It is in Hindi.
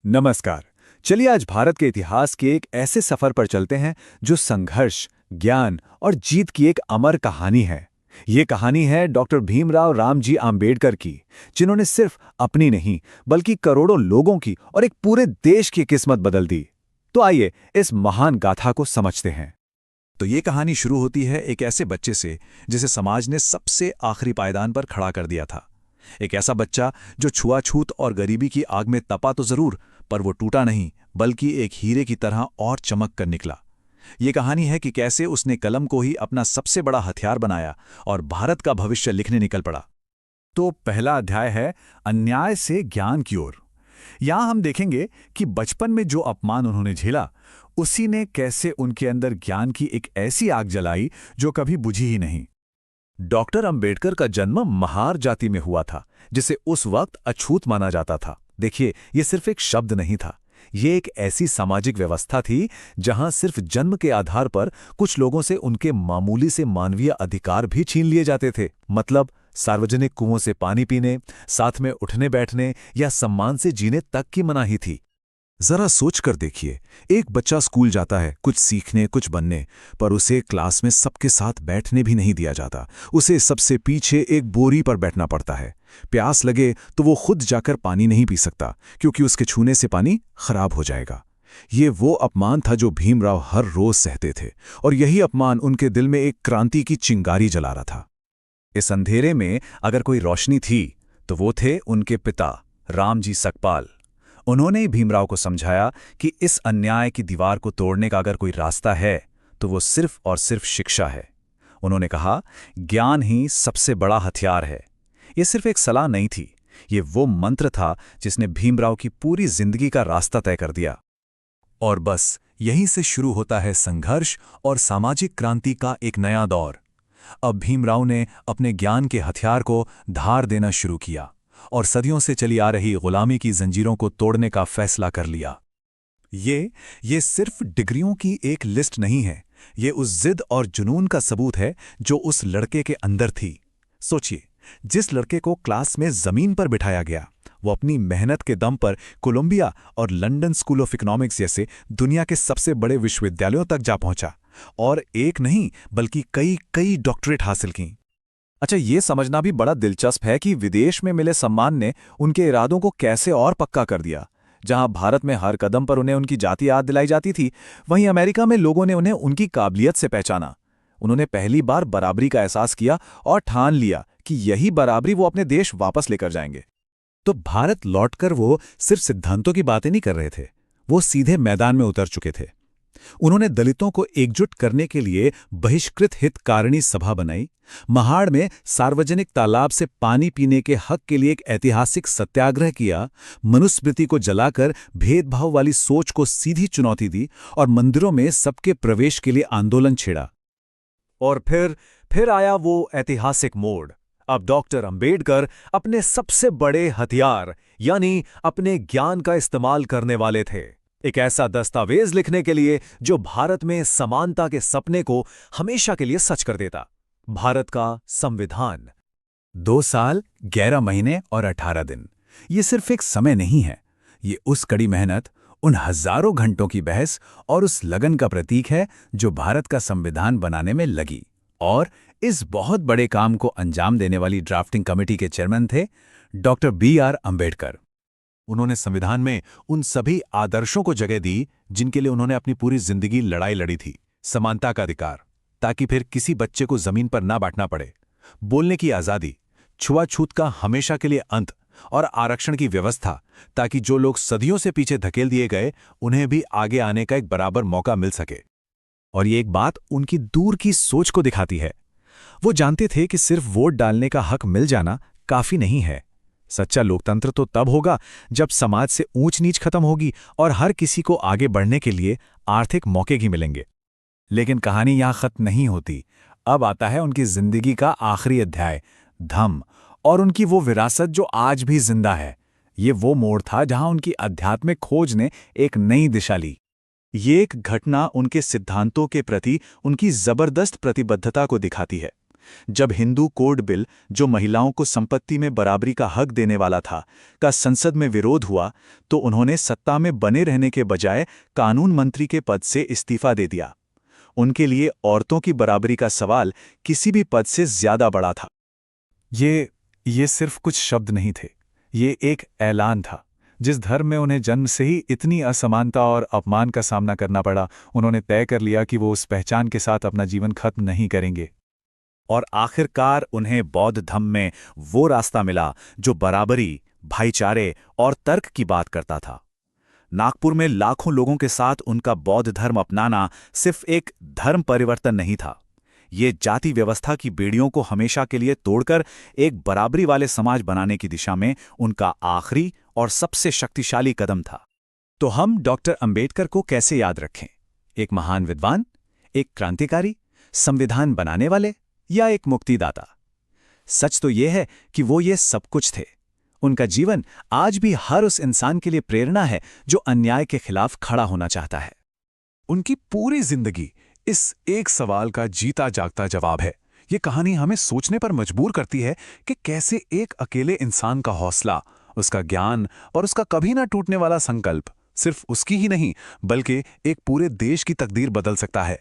नमस्कार। चलिए आज भारत के इतिहास के एक ऐसे सफर पर चलते हैं जो संघर्ष, ज्ञान और जीत की एक अमर कहानी है। ये कहानी है डॉक्टर भीमराव रामजी आम्बेडकर की, जिन्होंने सिर्फ अपनी नहीं बल्कि करोड़ों लोगों की और एक पूरे देश की किस्मत बदल दी। तो आइए इस महान गाथा को समझते हैं। तो ये कहानी शुरू होती है एक ऐसे बच्चे से जिसे समाज ने सबसे आखिरी पायदान पर खड़ा कर दिया था। एक ऐसा बच्चा जो छुआछूत और गरीबी की आग में तपा तो जरूर, पर वो टूटा नहीं बल्कि एक हीरे की तरह और चमक कर निकला। ये कहानी है कि कैसे उसने कलम को ही अपना सबसे बड़ा हथियार बनाया और भारत का भविष्य लिखने निकल पड़ा। तो पहला अध्याय है अन्याय से ज्ञान की ओर। यहां हम देखेंगे कि बचपन में जो अपमान उन्होंने झेला, उसी ने कैसे उनके अंदर ज्ञान की एक ऐसी आग जलाई जो कभी बुझी ही नहीं। डॉक्टर अंबेडकर का जन्म महार जाति में हुआ था, जिसे उस वक्त अछूत माना जाता था। देखिए, ये सिर्फ एक शब्द नहीं था, ये एक ऐसी सामाजिक व्यवस्था थी जहां सिर्फ जन्म के आधार पर कुछ लोगों से उनके मामूली से मानवीय अधिकार भी छीन लिए जाते थे। मतलब सार्वजनिक कुओं से पानी पीने, साथ में उठने बैठने या सम्मान से जीने तक की मनाही थी। जरा सोच कर देखिए, एक बच्चा स्कूल जाता है कुछ सीखने कुछ बनने, पर उसे क्लास में सबके साथ बैठने भी नहीं दिया जाता। उसे सबसे पीछे एक बोरी पर बैठना पड़ता है। प्यास लगे तो वो खुद जाकर पानी नहीं पी सकता, क्योंकि उसके छूने से पानी खराब हो जाएगा। ये वो अपमान था जो भीमराव हर रोज सहते थे, और यही अपमान उनके दिल में एक क्रांति की चिंगारी जला रहा था। इस अंधेरे में अगर कोई रोशनी थी तो वो थे उनके पिता रामजी सकपाल। उन्होंने ही भीमराव को समझाया कि इस अन्याय की दीवार को तोड़ने का अगर कोई रास्ता है तो वो सिर्फ और सिर्फ शिक्षा है। उन्होंने कहा, ज्ञान ही सबसे बड़ा हथियार है। ये सिर्फ एक सलाह नहीं थी, ये वो मंत्र था जिसने भीमराव की पूरी जिंदगी का रास्ता तय कर दिया। और बस यहीं से शुरू होता है संघर्ष और सामाजिक क्रांति का एक नया दौर। अब भीमराव ने अपने ज्ञान के हथियार को धार देना शुरू किया और सदियों से चली आ रही गुलामी की जंजीरों को तोड़ने का फैसला कर लिया। ये सिर्फ डिग्रियों की एक लिस्ट नहीं है, ये उस जिद और जुनून का सबूत है जो उस लड़के के अंदर थी। सोचिए, जिस लड़के को क्लास में जमीन पर बिठाया गया, वो अपनी मेहनत के दम पर कोलंबिया और लंदन स्कूल ऑफ इकोनॉमिक्स जैसे दुनिया के सबसे बड़े विश्वविद्यालयों तक जा पहुंचा और एक नहीं बल्कि कई कई डॉक्टरेट हासिल की। अच्छा, ये समझना भी बड़ा दिलचस्प है कि विदेश में मिले सम्मान ने उनके इरादों को कैसे और पक्का कर दिया। जहां भारत में हर कदम पर उन्हें उनकी जाति याद दिलाई जाती थी, वहीं अमेरिका में लोगों ने उन्हें उनकी काबिलियत से पहचाना। उन्होंने पहली बार बराबरी का एहसास किया और ठान लिया कि यही बराबरी वो अपने देश वापस लेकर जाएंगे। तो भारत लौटकर वो सिर्फ सिद्धांतों की बातें नहीं कर रहे थे, वो सीधे मैदान में उतर चुके थे। उन्होंने दलितों को एकजुट करने के लिए बहिष्कृत हितकारिणी सभा बनाई। महाड़ में सार्वजनिक तालाब से पानी पीने के हक के लिए एक ऐतिहासिक सत्याग्रह किया। मनुस्मृति को जलाकर भेदभाव वाली सोच को सीधी चुनौती दी और मंदिरों में सबके प्रवेश के लिए आंदोलन छेड़ा। और फिर आया वो ऐतिहासिक मोड़। अब डॉक्टर अंबेडकर अपने सबसे बड़े हथियार यानी अपने ज्ञान का इस्तेमाल करने वाले थे, एक ऐसा दस्तावेज लिखने के लिए जो भारत में समानता के सपने को हमेशा के लिए सच कर देता। भारत का संविधान। 2 साल 11 महीने और 18 दिन, ये सिर्फ एक समय नहीं है, ये उस कड़ी मेहनत, उन हजारों घंटों की बहस और उस लगन का प्रतीक है जो भारत का संविधान बनाने में लगी। और इस बहुत बड़े काम को अंजाम देने वाली ड्राफ्टिंग कमेटी के चेयरमैन थे डॉक्टर BR अम्बेडकर। उन्होंने संविधान में उन सभी आदर्शों को जगह दी जिनके लिए उन्होंने अपनी पूरी जिंदगी लड़ाई लड़ी थी। समानता का अधिकार, ताकि फिर किसी बच्चे को जमीन पर ना बैठना पड़े, बोलने की आजादी, छुआछूत का हमेशा के लिए अंत और आरक्षण की व्यवस्था, ताकि जो लोग सदियों से पीछे धकेल दिए गए उन्हें भी आगे आने का एक बराबर मौका मिल सके। और ये एक बात उनकी दूर की सोच को दिखाती है। वो जानते थे कि सिर्फ वोट डालने का हक मिल जाना काफी नहीं है। सच्चा लोकतंत्र तो तब होगा जब समाज से ऊंच नीच खत्म होगी और हर किसी को आगे बढ़ने के लिए आर्थिक मौके भी मिलेंगे। लेकिन कहानी यहां खत्म नहीं होती। अब आता है उनकी जिंदगी का आखिरी अध्याय, धम्म, और उनकी वो विरासत जो आज भी जिंदा है। ये वो मोड़ था जहां उनकी आध्यात्मिक खोज ने एक नई दिशा ली। ये एक घटना उनके सिद्धांतों के प्रति उनकी जबरदस्त प्रतिबद्धता को दिखाती है। जब हिंदू कोड बिल, जो महिलाओं को संपत्ति में बराबरी का हक देने वाला था, का संसद में विरोध हुआ, तो उन्होंने सत्ता में बने रहने के बजाय कानून मंत्री के पद से इस्तीफा दे दिया। उनके लिए औरतों की बराबरी का सवाल किसी भी पद से ज्यादा बड़ा था। ये सिर्फ कुछ शब्द नहीं थे, ये एक ऐलान था। जिस धर्म में उन्हें जन्म से ही इतनी असमानता और अपमान का सामना करना पड़ा, उन्होंने तय कर लिया कि वो उस पहचान के साथ अपना जीवन खत्म नहीं करेंगे। और आखिरकार उन्हें बौद्ध धम्म में वो रास्ता मिला जो बराबरी, भाईचारे और तर्क की बात करता था। नागपुर में लाखों लोगों के साथ उनका बौद्ध धर्म अपनाना सिर्फ एक धर्म परिवर्तन नहीं था, ये जाति व्यवस्था की बेड़ियों को हमेशा के लिए तोड़कर एक बराबरी वाले समाज बनाने की दिशा में उनका आखिरी और सबसे शक्तिशाली कदम था। तो हम डॉक्टर अंबेडकर को कैसे याद रखें? एक महान विद्वान, एक क्रांतिकारी, संविधान बनाने वाले, या एक मुक्तिदाता? सच तो यह है कि वो ये सब कुछ थे। उनका जीवन आज भी हर उस इंसान के लिए प्रेरणा है जो अन्याय के खिलाफ खड़ा होना चाहता है। उनकी पूरी जिंदगी इस एक सवाल का जीता जागता जवाब है। ये कहानी हमें सोचने पर मजबूर करती है कि कैसे एक अकेले इंसान का हौसला, उसका ज्ञान और उसका कभी ना टूटने वाला संकल्प सिर्फ उसकी ही नहीं बल्कि एक पूरे देश की तकदीर बदल सकता है।